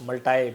$multi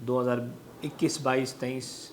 2021, 22,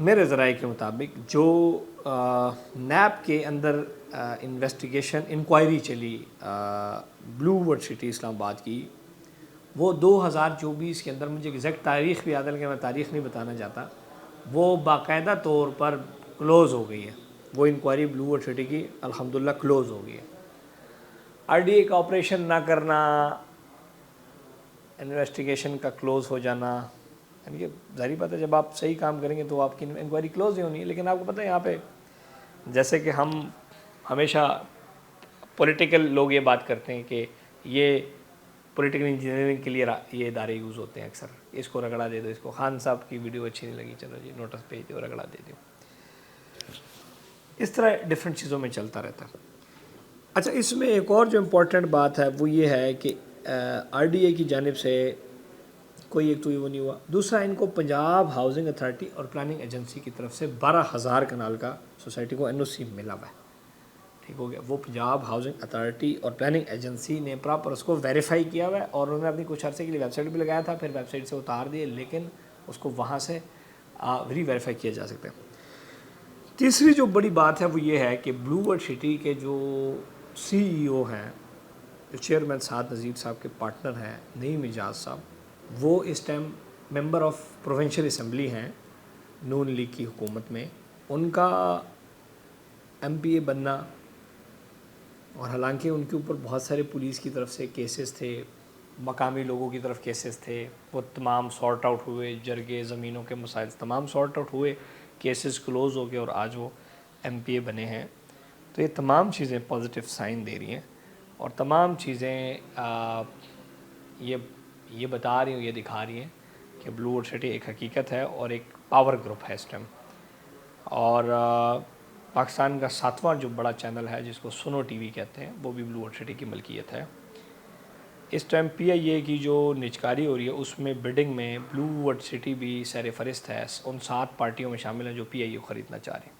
میرے ذرائع کے مطابق جو نیب کے اندر انویسٹیگیشن انکوائری چلی بلو ورڈ سٹی اسلام آباد کی، وہ 2024 کے اندر، مجھے ایگزیکٹ تاریخ بھی یاد ہے لیکن میں تاریخ نہیں بتانا چاہتا، وہ باقاعدہ طور پر کلوز ہو گئی ہے. وہ انکوائری بلو ورڈ سٹی کی الحمدللہ کلوز ہو گئی ہے. آر ڈی اے کا آپریشن نہ کرنا، انویسٹیگیشن کا کلوز ہو جانا، یعنی کہ ظاہری بات ہے جب آپ صحیح کام کریں گے تو آپ کی انکوائری کلوز ہی ہونی ہے. لیکن آپ کو پتہ ہے یہاں پہ جیسے کہ ہم ہمیشہ پولیٹیکل لوگ یہ بات کرتے ہیں کہ یہ پولیٹیکل انجینئرنگ کے لیے یہ ادارے یوز ہوتے ہیں اکثر، اس کو رگڑا دے دو، اس کو خان صاحب کی ویڈیو اچھی نہیں لگی، چلو جی نوٹس بھیج دو، رگڑا دے دو. اس طرح ڈفرینٹ چیزوں میں چلتا رہتا ہے. اچھا، اس میں ایک اور جو امپورٹنٹ بات ہے وہ یہ ہے کہ آر ڈی اے کی جانب سے کوئی ایک تو یہ وہ نہیں ہوا. دوسرا، ان کو پنجاب ہاؤسنگ اتھارٹی اور پلاننگ ایجنسی کی طرف سے 12,000 کنال کا سوسائٹی کو این او سی ملا ہوا ہے. ٹھیک ہو گیا. وہ پنجاب ہاؤسنگ اتھارٹی اور پلاننگ ایجنسی نے پراپر اس کو ویریفائی کیا ہوا ہے، اور انہوں نے اپنی کچھ عرصے کے لیے ویب سائٹ بھی لگایا تھا، پھر ویب سائٹ سے اتار دیے، لیکن اس کو وہاں سے ری ویریفائی کیا جا سکتا ہے. تیسری جو بڑی بات ہے وہ یہ ہے کہ بلو ورڈ سٹی کے جو سی ای او ہیں، جو چیئرمین سعد نذیر صاحب کے پارٹنر ہیں نعیم اعجاز صاحب، وہ اس time member of provincial assembly ہیں نون لیگ کی حکومت میں. ان کا ایم پی اے بننا، اور حالانکہ ان کے اوپر بہت سارے پولیس کی طرف سے کیسز تھے، مقامی لوگوں کی طرف کیسز تھے، وہ تمام سارٹ آؤٹ ہوئے، جرگے زمینوں کے مسائل تمام سارٹ آؤٹ ہوئے، کیسز کلوز ہو گئے اور آج وہ ایم پی اے بنے ہیں. تو یہ تمام چیزیں پازیٹیو سائن دے رہی ہیں، اور تمام چیزیں یہ بتا رہی ہیں، یہ دکھا رہی ہیں کہ بلو ورڈ سٹی ایک حقیقت ہے اور ایک پاور گروپ ہے اس ٹائم. اور پاکستان کا 7واں جو بڑا چینل ہے جس کو سنو ٹی وی کہتے ہیں، وہ بھی بلو ورڈ سٹی کی ملکیت ہے. اس ٹائم پی آئی اے کی جو نجکاری ہو رہی ہے اس میں بڈنگ میں بلو ورڈ سٹی بھی سیر فہرست ہے، ان 7 پارٹیوں میں شامل ہیں جو پی آئی اے خریدنا چاہ رہے ہیں.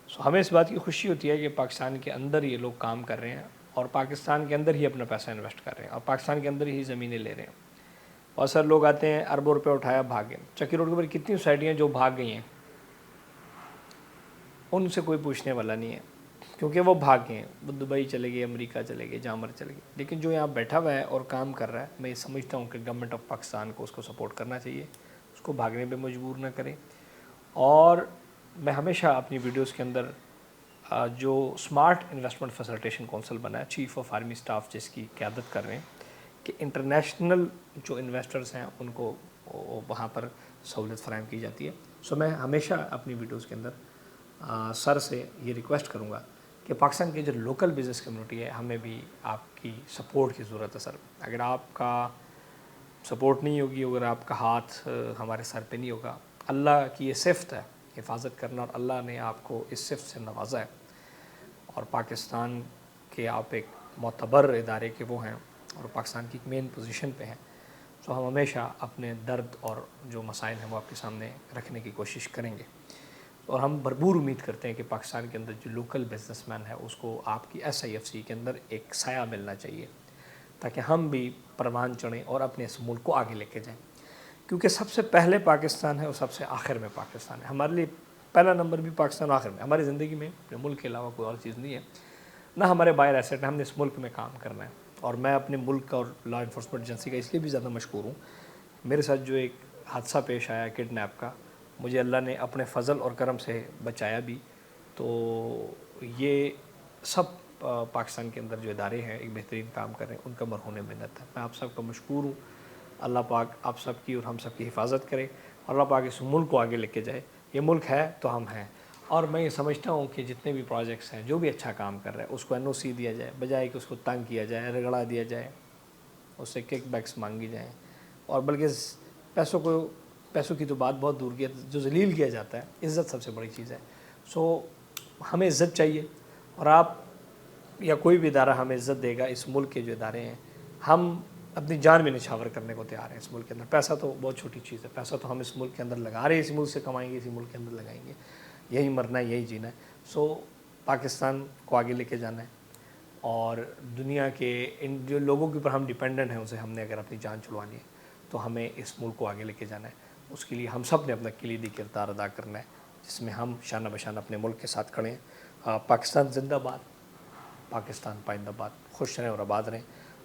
سو ہمیں اس بات کی خوشی ہوتی ہے کہ پاکستان کے اندر یہ لوگ کام کر رہے ہیں، اور پاکستان کے اندر ہی اپنا پیسہ انویسٹ کر رہے ہیں، اور پاکستان کے اندر ہی زمینیں لے رہے ہیں. بہت سارے لوگ آتے ہیں اربوں روپے اٹھایا بھاگے. چکی روڈ کے اوپر کتنی سوسائٹیاں جو بھاگ گئی ہیں، ان سے کوئی پوچھنے والا نہیں ہے کیونکہ وہ بھاگ گئے ہیں، وہ دبئی چلے گئے، امریکہ چلے گئے، جامر چلے گئے. لیکن جو یہاں بیٹھا ہوا ہے اور کام کر رہا ہے، میں یہ سمجھتا ہوں کہ گورنمنٹ آف پاکستان کو اس کو سپورٹ کرنا چاہیے، اس کو بھاگنے پہ مجبور نہ کریں. اور میں ہمیشہ اپنی ویڈیوز کے اندر جو اسمارٹ انویسٹمنٹ فیسیلیٹیشن کونسل بنا ہے، چیف آف آرمی اسٹاف جس کی قیادت کر رہے ہیں، کہ انٹرنیشنل جو انویسٹرز ہیں ان کو وہاں پر سہولت فراہم کی جاتی ہے. سو میں ہمیشہ اپنی ویڈیوز کے اندر سر سے یہ ریکویسٹ کروں گا کہ پاکستان کی جو لوکل بزنس کمیونٹی ہے، ہمیں بھی آپ کی سپورٹ کی ضرورت ہے سر. اگر آپ کا سپورٹ نہیں ہوگی، اگر آپ کا ہاتھ ہمارے سر پہ نہیں ہوگا، اللہ کی یہ صفت ہے حفاظت کرنا، اور اللہ نے آپ کو اس صفت سے نوازا ہے، اور پاکستان کے آپ ایک معتبر ادارے کے وہ ہیں اور پاکستان کی ایک مین پوزیشن پہ ہیں. تو ہم ہمیشہ اپنے درد اور جو مسائل ہیں وہ آپ کے سامنے رکھنے کی کوشش کریں گے، اور ہم بھرپور امید کرتے ہیں کہ پاکستان کے اندر جو لوکل بزنس مین ہے اس کو آپ کی ایس آئی ایف سی کے اندر ایک سایہ ملنا چاہیے، تاکہ ہم بھی پروان چڑھیں اور اپنے اس ملک کو آگے لے کے جائیں. کیونکہ سب سے پہلے پاکستان ہے اور سب سے آخر میں پاکستان ہے. ہمارے لیے پہلا نمبر بھی پاکستان، آخر میں. ہماری زندگی میں اپنے ملک کے علاوہ کوئی اور چیز نہیں ہے، نہ ہمارے باہر ایسٹ ہے. ہم نے اس ملک میں کام کرنا ہے، اور میں اپنے ملک اور لا انفورسمنٹ ایجنسی کا اس لیے بھی زیادہ مشکور ہوں. میرے ساتھ جو ایک حادثہ پیش آیا کڈنیپ کا، مجھے اللہ نے اپنے فضل اور کرم سے بچایا بھی. تو یہ سب پاکستان کے اندر جو ادارے ہیں ایک بہترین کام کر رہے ہیں، ان کا مرہون منت ہے. میں آپ سب کا مشکور ہوں. اللہ پاک آپ سب کی اور ہم سب کی حفاظت کرے، اللہ پاک اس ملک کو آگے لے کے جائے. یہ ملک ہے تو ہم ہیں، اور میں یہ سمجھتا ہوں کہ جتنے بھی پروجیکٹس ہیں، جو بھی اچھا کام کر رہے ہیں، اس کو این او سی دیا جائے، بجائے کہ اس کو تنگ کیا جائے، رگڑا دیا جائے، اس سے کک بیکس مانگی جائیں. اور بلکہ پیسوں کی تو بات بہت دور کی ہے، جو ذلیل کیا جاتا ہے، عزت سب سے بڑی چیز ہے. سو ہمیں عزت چاہیے، اور آپ یا کوئی بھی ادارہ ہمیں عزت دے گا. اس ملک کے جو ادارے ہیں، ہم اپنی جان بھی نچھاور کرنے کو تیار ہیں اس ملک کے اندر. پیسہ تو بہت چھوٹی چیز ہے، پیسہ تو ہم اس ملک کے اندر لگا رہے ہیں، اسی ملک سے کمائیں گے، اسی ملک کے اندر لگائیں گے. یہی مرنا ہے، یہی جینا ہے. سو پاکستان کو آگے لے کے جانا ہے، اور دنیا کے ان جو لوگوں کے اوپر ہم ڈیپینڈنٹ ہیں، اسے ہم نے اگر اپنی جان چھڑوانی ہے تو ہمیں اس ملک کو آگے لے کے جانا ہے. اس کے لیے ہم سب نے اپنا کلیدی کردار ادا کرنا ہے، جس میں ہم شانہ بشانہ اپنے ملک کے ساتھ کھڑے ہیں۔ پاکستان زندہ باد، پاکستان پائندہ باد، خوش رہیں اور آباد رہیں،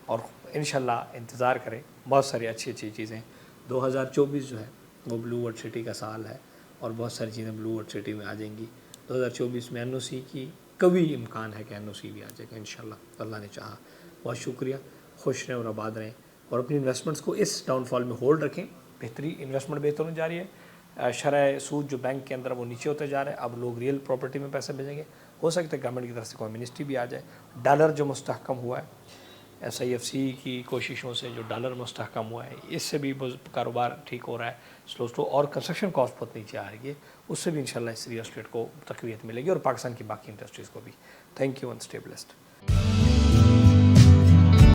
اور انشاءاللہ انتظار کریں، بہت ساری اچھی چیزیں۔ 2024 جو ہے وہ بلو ورلڈ سٹی کا سال ہے، اور بہت ساری چیزیں بلو ورلڈ سٹی میں آ جائیں گی۔ 2024 میں NOC کی کبھی امکان ہے کہ NOC بھی آ جائے گا انشاءاللہ، اللہ نے چاہا۔ بہت شکریہ، خوش رہیں اور آباد رہیں، اور اپنی انویسٹمنٹس کو اس ڈاؤن فال میں ہولڈ رکھیں۔ بہتری انویسٹمنٹ بہتر ہونے جا رہی ہے، شرح سود جو بینک کے اندر وہ نیچے ہوتے جا رہے ہیں، اب لوگ ریئل پراپرٹی میں پیسے بھیجیں گے، ہو سکتا ہے گورنمنٹ کی طرف سے کوئی منسٹری بھی آ جائے۔ ڈالر جو مستحکم ہوا ہے SIFC کی کوششوں سے، جو ڈالر مستحکم ہوا ہے، اس سے بھی کاروبار ٹھیک ہو رہا ہے سلو، اور کنسٹرکشن کاسٹ بہت نیچے آ رہی ہے، اس سے بھی انشاءاللہ اس ریئل اسٹیٹ کو تقویت ملے گی، اور پاکستان کی باقی انڈسٹریز کو بھی۔ Thank you and stay blessed.